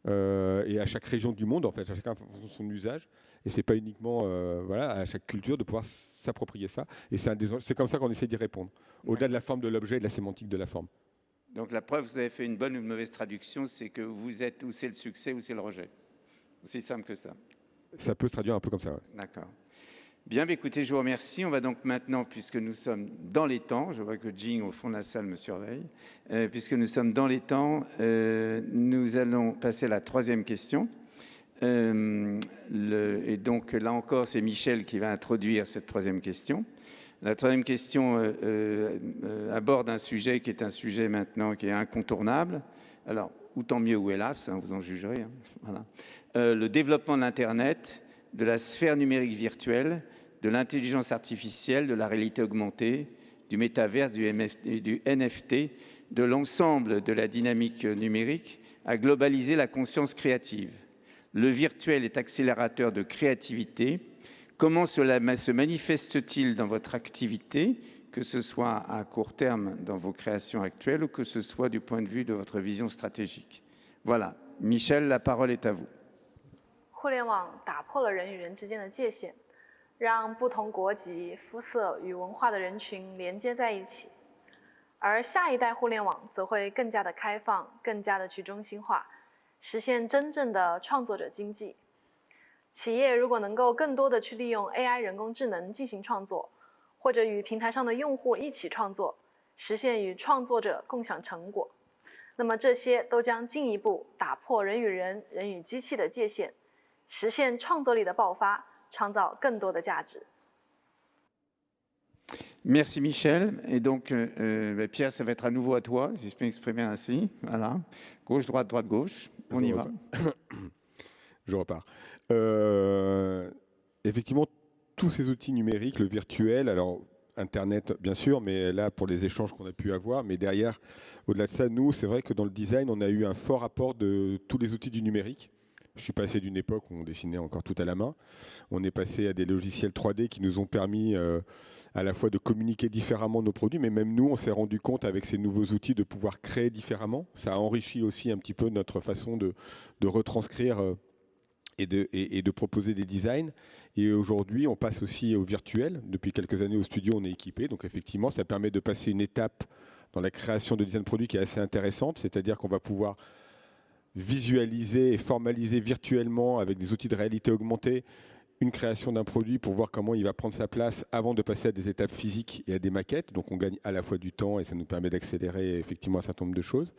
et à chaque région du monde, en fait, à chacun son usage, et c'est pas uniquement à chaque culture de pouvoir s'approprier ça, et c'est comme ça qu'on essaie d'y répondre, au-delà de la forme de l'objet et de la sémantique de la forme. Donc la preuve que vous avez fait une bonne ou une mauvaise traduction, c'est que vous êtes où c'est le succès ou c'est le rejet. Aussi simple que ça. Ça peut se traduire un peu comme ça. Ouais. D'accord. Bien, écoutez, je vous remercie. On va donc maintenant, puisque nous sommes dans les temps, je vois que Jing au fond de la salle me surveille, puisque nous sommes dans les temps, nous allons passer à la troisième question. Et donc là encore, c'est Michel qui va introduire cette troisième question. La troisième question aborde un sujet qui est un sujet maintenant qui est incontournable. Alors, ou tant mieux ou hélas, hein, vous en jugerez. Hein, voilà. Le développement de l'Internet, de la sphère numérique virtuelle, de l'intelligence artificielle, de la réalité augmentée, du métaverse, du NFT, de l'ensemble de la dynamique numérique, a globalisé la conscience créative. Le virtuel est accélérateur de créativité. Comment cela se manifeste-t-il dans votre activité, que ce soit à court terme dans vos créations actuelles ou que ce soit du point de vue de votre vision stratégique? Voilà. Michel, la parole est à vous. 互联网打破了人与人之间的界限，让不同国籍、肤色与文化的人群连接在一起。而下一代互联网则会更加的开放，更加的去中心化，实现真正的创作者经济。企业如果能够更多的去利用 AI 人工智能进行创作，或者与平台上的用户一起创作，实现与创作者共享成果，那么这些都将进一步打破人与人、人与机器的界限，实现创作力的爆发，创造更多的价值。Merci Michel. Et donc, Pierre, ça va être à nouveau à toi, si je peux m'exprimer ainsi. Voilà. Gauche, droite, droite, gauche. On y va. Je repars. Effectivement, tous ces outils numériques, le virtuel, alors Internet bien sûr, mais là pour les échanges qu'on a pu avoir, mais derrière, au-delà de ça, nous, c'est vrai que dans le design, on a eu un fort apport de tous les outils du numérique. Je suis passé d'une époque où on dessinait encore tout à la main. On est passé à des logiciels 3D qui nous ont permis à la fois de communiquer différemment nos produits, mais même nous, on s'est rendu compte avec ces nouveaux outils de pouvoir créer différemment. Ça a enrichi aussi un petit peu notre façon de retranscrire et de proposer des designs. Et aujourd'hui, on passe aussi au virtuel. Depuis quelques années, au studio, on est équipé. Donc effectivement, ça permet de passer une étape dans la création de design produit qui est assez intéressante. C'est-à-dire qu'on va pouvoir visualiser et formaliser virtuellement avec des outils de réalité augmentée une création d'un produit pour voir comment il va prendre sa place avant de passer à des étapes physiques et à des maquettes. Donc on gagne à la fois du temps et ça nous permet d'accélérer effectivement un certain nombre de choses.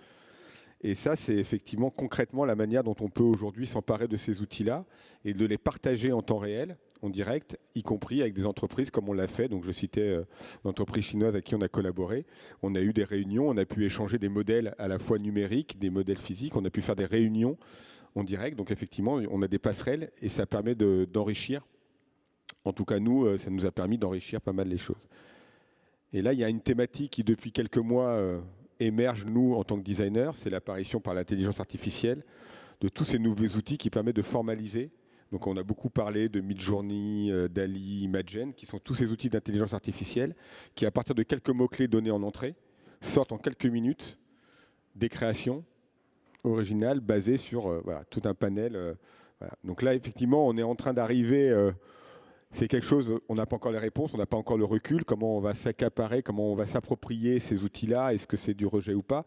Et ça, c'est effectivement concrètement la manière dont on peut aujourd'hui s'emparer de ces outils-là et de les partager en temps réel, en direct, y compris avec des entreprises comme on l'a fait. Donc je citais l'entreprise chinoise avec qui on a collaboré. On a eu des réunions, on a pu échanger des modèles à la fois numériques, des modèles physiques, on a pu faire des réunions en direct. Donc effectivement, on a des passerelles et ça permet d'enrichir. En tout cas, nous, ça nous a permis d'enrichir pas mal les choses. Et là, il y a une thématique qui, depuis quelques mois, émerge, nous, en tant que designers, c'est l'apparition par l'intelligence artificielle de tous ces nouveaux outils qui permettent de formaliser. Donc on a beaucoup parlé de Midjourney, DALL-E, Imagen, qui sont tous ces outils d'intelligence artificielle qui, à partir de quelques mots-clés donnés en entrée, sortent en quelques minutes des créations originales basées sur voilà, tout un panel. Voilà. Donc là, effectivement, on est en train d'arriver... c'est quelque chose, on n'a pas encore les réponses, on n'a pas encore le recul, comment on va s'accaparer, comment on va s'approprier ces outils-là, est-ce que c'est du rejet ou pas.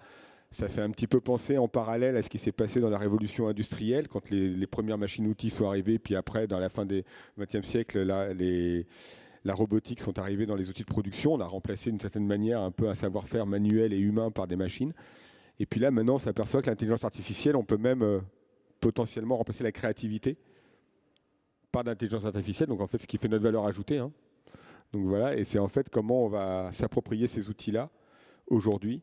Ça fait un petit peu penser en parallèle à ce qui s'est passé dans la révolution industrielle, quand les premières machines-outils sont arrivées, puis après, dans la fin du XXe siècle, la robotique sont arrivées dans les outils de production. On a remplacé d'une certaine manière un peu un savoir-faire manuel et humain par des machines. Et puis là, maintenant, on s'aperçoit que l'intelligence artificielle, on peut même potentiellement remplacer la créativité par l'intelligence artificielle, donc en fait ce qui fait notre valeur ajoutée. Hein. Donc voilà, et c'est en fait comment on va s'approprier ces outils-là aujourd'hui,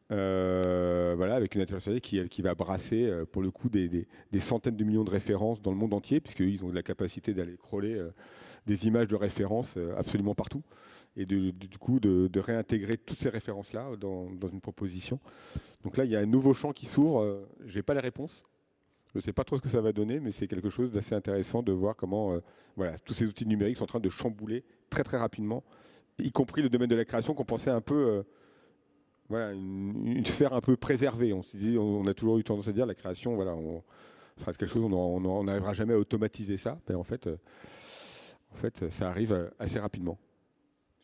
voilà, avec une intelligence artificielle qui va brasser pour le coup des centaines de millions de références dans le monde entier, puisqu'ils ont la capacité d'aller crawler des images de références absolument partout, et du coup de réintégrer toutes ces références-là dans une proposition. Donc là, il y a un nouveau champ qui s'ouvre, je n'ai pas les réponses. Je ne sais pas trop ce que ça va donner, mais c'est quelque chose d'assez intéressant de voir comment voilà, tous ces outils numériques sont en train de chambouler très très rapidement, y compris le domaine de la création qu'on pensait un peu, voilà, une sphère un peu préservée. On a toujours eu tendance à dire la création, voilà, ça reste quelque chose, on n'arrivera jamais à automatiser ça, mais en fait, ça arrive assez rapidement.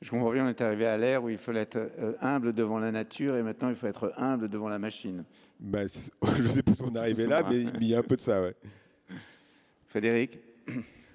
Je comprends bien, on est arrivé à l'ère où il fallait être humble devant la nature et maintenant il faut être humble devant la machine. Ben, je ne sais pas si on est arrivé là, mais il y a un peu de ça. Ouais. Frédéric ?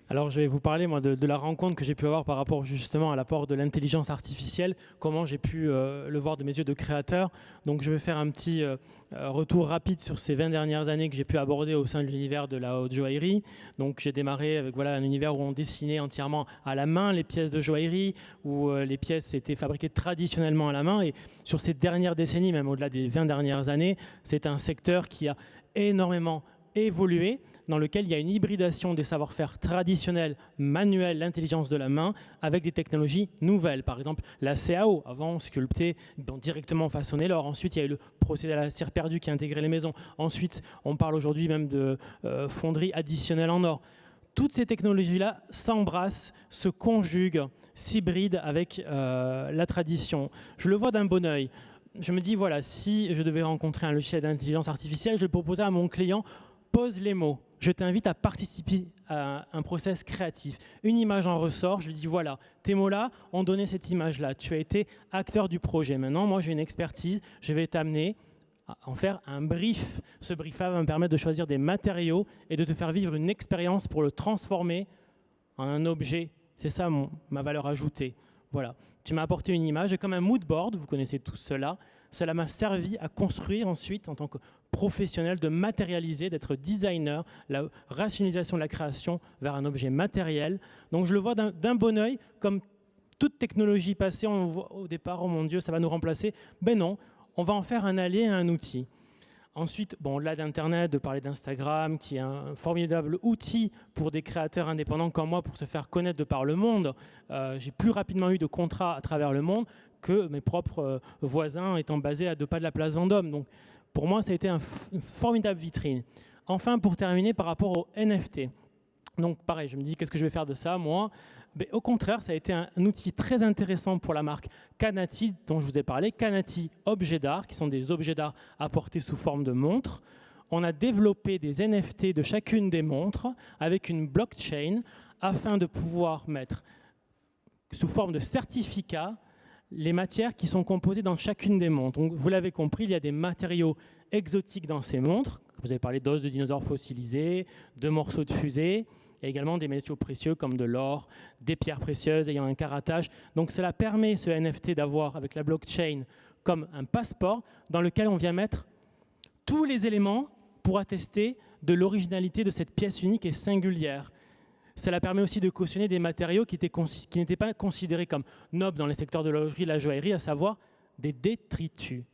Alors, je vais vous parler moi, de la rencontre que j'ai pu avoir par rapport justement à l'apport de l'intelligence artificielle, comment j'ai pu le voir de mes yeux de créateur. Donc, je vais faire un petit retour rapide sur ces 20 dernières années que j'ai pu aborder au sein de l'univers de la haute joaillerie. Donc, j'ai démarré avec voilà, un univers où on dessinait entièrement à la main les pièces de joaillerie, où les pièces étaient fabriquées traditionnellement à la main. Et sur ces dernières décennies, même au-delà des 20 dernières années, c'est un secteur qui a énormément évolué, dans lequel il y a une hybridation des savoir-faire traditionnels, manuels, l'intelligence de la main, avec des technologies nouvelles. Par exemple, la CAO, avant on sculptait, directement façonnait l'or. Ensuite, il y a eu le procédé à la cire perdue qui a intégré les maisons. Ensuite, on parle aujourd'hui même de fonderie additionnelle en or. Toutes ces technologies-là s'embrassent, se conjuguent, s'hybrident avec la tradition. Je le vois d'un bon œil. Je me dis, voilà, si je devais rencontrer un logiciel d'intelligence artificielle, je vais proposer à mon client, pose les mots. Je t'invite à participer à un process créatif. Une image en ressort, je lui dis voilà, tes mots-là ont donné cette image-là. Tu as été acteur du projet. Maintenant, moi, j'ai une expertise. Je vais t'amener à en faire un brief. Ce brief-là va me permettre de choisir des matériaux et de te faire vivre une expérience pour le transformer en un objet. C'est ça ma valeur ajoutée. Voilà, tu m'as apporté une image et comme un mood board, vous connaissez tous cela, cela m'a servi à construire ensuite en tant que professionnel, de matérialiser, d'être designer, la rationalisation de la création vers un objet matériel. Donc je le vois d'un bon œil, comme toute technologie passée, on voit au départ, oh mon Dieu, ça va nous remplacer. Ben non, on va en faire un allié et un outil. Ensuite, bon, au-delà d'Internet, de parler d'Instagram, qui est un formidable outil pour des créateurs indépendants comme moi pour se faire connaître de par le monde. J'ai plus rapidement eu de contrats à travers le monde que mes propres voisins étant basés à 2 pas de la place Vendôme. Donc, pour moi, ça a été une formidable vitrine. Enfin, pour terminer, par rapport au NFT. Donc, pareil, je me dis, qu'est-ce que je vais faire de ça, moi ? Mais au contraire, ça a été un outil très intéressant pour la marque Kanati, dont je vous ai parlé. Kanati objets d'art, qui sont des objets d'art apportés sous forme de montres. On a développé des NFT de chacune des montres avec une blockchain afin de pouvoir mettre sous forme de certificat les matières qui sont composées dans chacune des montres. Donc, vous l'avez compris, il y a des matériaux exotiques dans ces montres. Vous avez parlé d'os de dinosaures fossilisés, de morceaux de fusée. Il y a également des métaux précieux comme de l'or, des pierres précieuses ayant un caratage. Donc cela permet, ce NFT, d'avoir avec la blockchain comme un passeport dans lequel on vient mettre tous les éléments pour attester de l'originalité de cette pièce unique et singulière. Cela permet aussi de cautionner des matériaux qui n'étaient pas considérés comme nobles dans les secteurs de l'horlogerie et de la joaillerie, à savoir des détritus.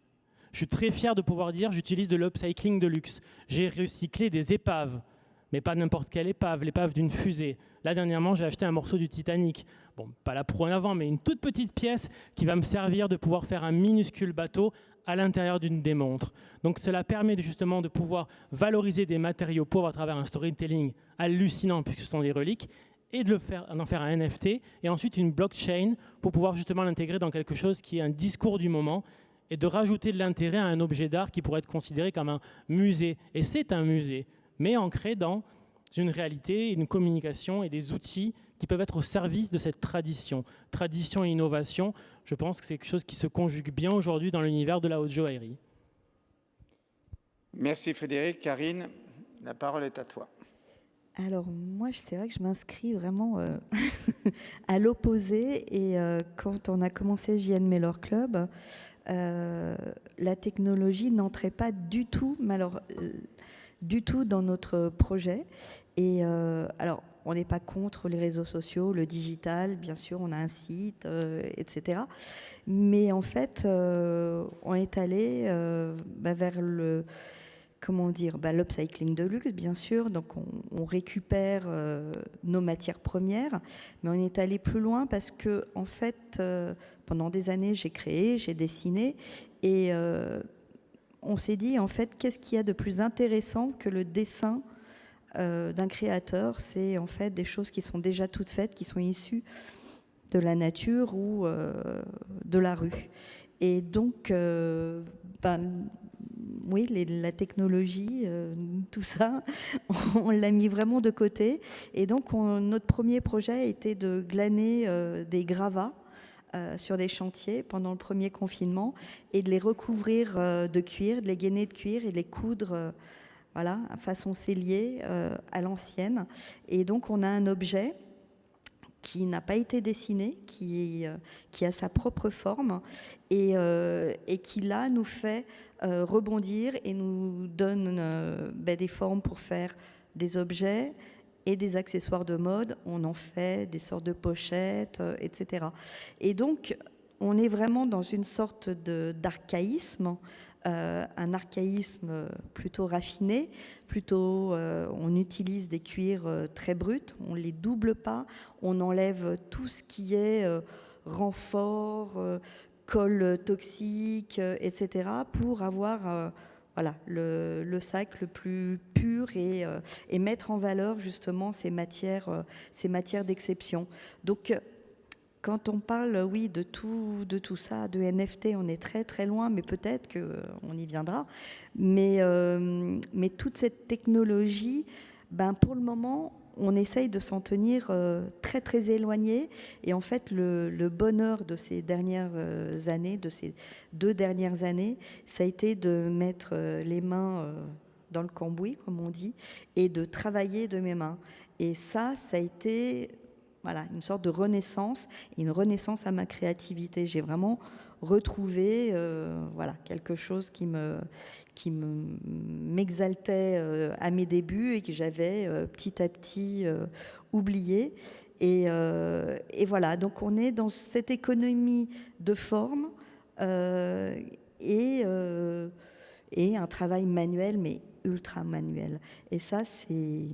Je suis très fier de pouvoir dire j'utilise de l'upcycling de luxe. J'ai recyclé des épaves, mais pas n'importe quelle épave, l'épave d'une fusée. Là, dernièrement, j'ai acheté un morceau du Titanic. Bon, pas la proue en avant, mais une toute petite pièce qui va me servir de pouvoir faire un minuscule bateau à l'intérieur d'une des montres. Donc cela permet justement de pouvoir valoriser des matériaux pauvres à travers un storytelling hallucinant, puisque ce sont des reliques, et d'en faire un NFT, et ensuite une blockchain pour pouvoir justement l'intégrer dans quelque chose qui est un discours du moment, et de rajouter de l'intérêt à un objet d'art qui pourrait être considéré comme un musée. Et c'est un musée, mais ancré dans une réalité, une communication et des outils qui peuvent être au service de cette tradition. Tradition et innovation, je pense que c'est quelque chose qui se conjugue bien aujourd'hui dans l'univers de la haute joaillerie. Merci Frédéric. Karine, la parole est à toi. Alors moi, c'est vrai que je m'inscris vraiment à l'opposé. Et quand on a commencé JN Mellor Club, la technologie n'entrait pas du tout, mais alors du tout dans notre projet. Et alors, on n'est pas contre les réseaux sociaux, le digital, bien sûr, on a un site, etc. Mais en fait, on est allé vers le... Comment dire, l'upcycling de luxe, bien sûr. Donc, on récupère nos matières premières, mais on est allé plus loin parce que, en fait, pendant des années, j'ai créé, j'ai dessiné, et on s'est dit, en fait, qu'est-ce qu'il y a de plus intéressant que le dessin d'un créateur? C'est en fait des choses qui sont déjà toutes faites, qui sont issues de la nature ou de la rue. Et donc, oui, la technologie, tout ça, on l'a mis vraiment de côté. Et donc, notre premier projet était de glaner des gravats sur des chantiers pendant le premier confinement et de les recouvrir de cuir, de les gainer de cuir et de les coudre voilà, façon cellier à l'ancienne. Et donc, on a un objet qui n'a pas été dessiné, qui a sa propre forme et qui, là, nous fait rebondir et nous donne des formes pour faire des objets et des accessoires de mode. On en fait des sortes de pochettes, etc. Et donc, on est vraiment dans une sorte d'archaïsme, un archaïsme plutôt raffiné, plutôt on utilise des cuirs très bruts, on ne les double pas, on enlève tout ce qui est renfort, colle toxique, etc. pour avoir voilà, le sac le plus pur et mettre en valeur justement ces matières d'exception. Donc, quand on parle, oui, de tout ça, de NFT, on est très très loin, mais peut-être qu'on y viendra. Mais toute cette technologie, pour le moment, on essaye de s'en tenir très très éloigné. Et en fait, le bonheur de ces dernières années, de ces 2 dernières années, ça a été de mettre les mains dans le cambouis, comme on dit, et de travailler de mes mains. Et ça a été voilà, une sorte de renaissance, et une renaissance à ma créativité. J'ai vraiment retrouvé voilà, quelque chose qui m'exaltait à mes débuts et que j'avais petit à petit oublié. Et voilà, donc on est dans cette économie de forme et un travail manuel, mais ultra manuel. Et ça, c'est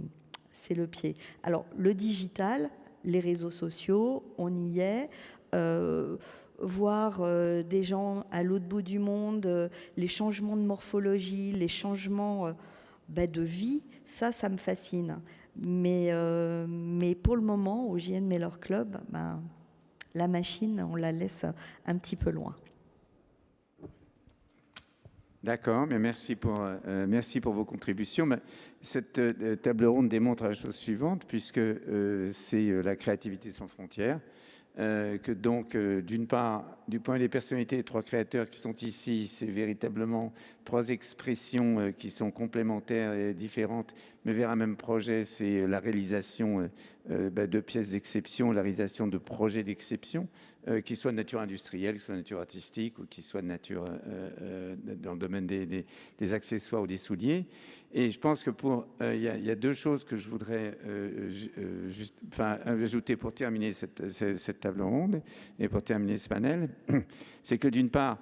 le pied. Alors, le digital, les réseaux sociaux, on y est. Voir des gens à l'autre bout du monde, les changements de morphologie, les changements de vie, ça me fascine. Mais pour le moment, au JN Mailer Club, la machine, on la laisse un petit peu loin. D'accord, mais merci pour vos contributions. Cette table ronde démontre la chose suivante, puisque c'est la créativité sans frontières. Que donc, d'une part, du point de vue des personnalités des trois créateurs qui sont ici, c'est véritablement trois expressions qui sont complémentaires et différentes, mais vers un même projet, c'est la réalisation de pièces d'exception, la réalisation de projets d'exception, qui soient de nature industrielle, qui soient de nature artistique, ou qui soient de nature dans le domaine des accessoires ou des souliers. Et je pense que il y a deux choses que je voudrais ajouter pour terminer cette table ronde et pour terminer ce panel. C'est que d'une part,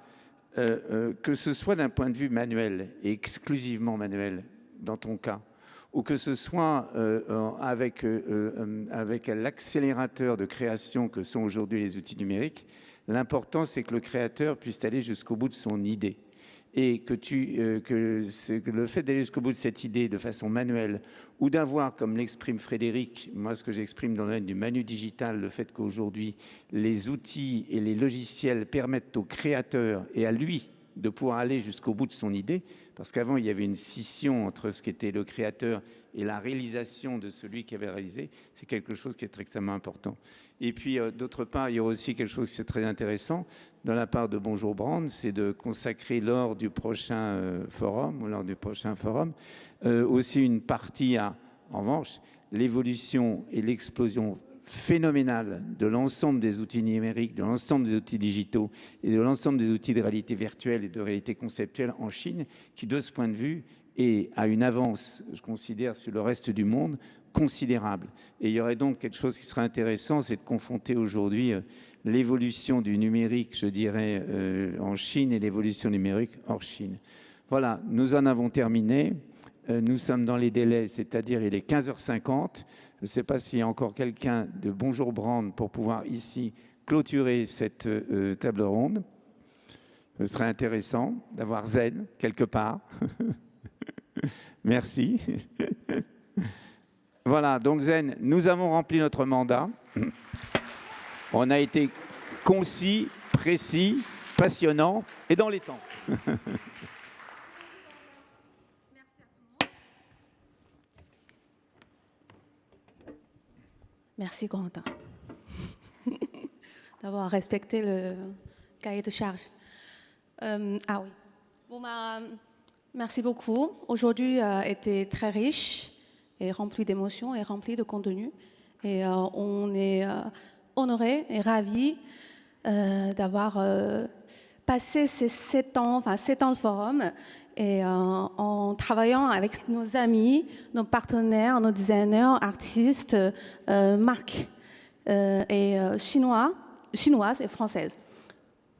que ce soit d'un point de vue manuel et exclusivement manuel dans ton cas, ou que ce soit avec l'accélérateur de création que sont aujourd'hui les outils numériques, l'important c'est que le créateur puisse aller jusqu'au bout de son idée. Et que le fait d'aller jusqu'au bout de cette idée de façon manuelle, ou d'avoir, comme l'exprime Frédéric, moi ce que j'exprime dans le domaine du manu digital, le fait qu'aujourd'hui les outils et les logiciels permettent au créateur et à lui de pouvoir aller jusqu'au bout de son idée, parce qu'avant il y avait une scission entre ce qu'était le créateur et la réalisation de celui qui avait réalisé, c'est quelque chose qui est extrêmement important. Et puis d'autre part, il y aura aussi quelque chose qui est très intéressant de la part de Bonjour Brand, c'est de consacrer lors du prochain forum aussi une partie à, en revanche, l'évolution et l'explosion phénoménale de l'ensemble des outils numériques, de l'ensemble des outils digitaux et de l'ensemble des outils de réalité virtuelle et de réalité conceptuelle en Chine, qui de ce point de vue est à une avance, je considère, sur le reste du monde, considérable. Et il y aurait donc quelque chose qui serait intéressant, c'est de confronter aujourd'hui l'évolution du numérique, je dirais, en Chine et l'évolution numérique hors Chine. Voilà, nous en avons terminé. Nous sommes dans les délais, c'est-à-dire il est 15h50. Je ne sais pas s'il y a encore quelqu'un de Bonjour Brand pour pouvoir ici clôturer cette table ronde. Ce serait intéressant d'avoir Zen quelque part. Merci. Voilà, donc Zen, nous avons rempli notre mandat. On a été concis, précis, passionnant et dans les temps. Merci Corentin d'avoir respecté le cahier de charge. Oui. Bon, merci beaucoup. Aujourd'hui a été très riche et rempli d'émotions et rempli de contenu. Et on est honorés et ravis d'avoir passé ces 7 ans de forum et en travaillant avec nos amis, nos partenaires, nos designers, artistes, marques et chinoises et françaises.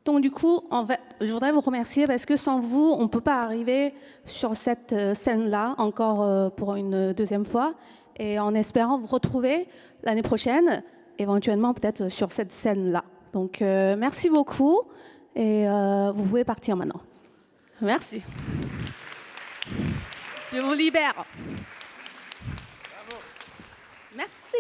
Donc du coup, je voudrais vous remercier parce que sans vous, on ne peut pas arriver sur cette scène-là encore pour une deuxième fois et en espérant vous retrouver l'année prochaine, éventuellement peut-être sur cette scène-là. Donc merci beaucoup et vous pouvez partir maintenant. Merci. Je vous libère. Bravo. Merci.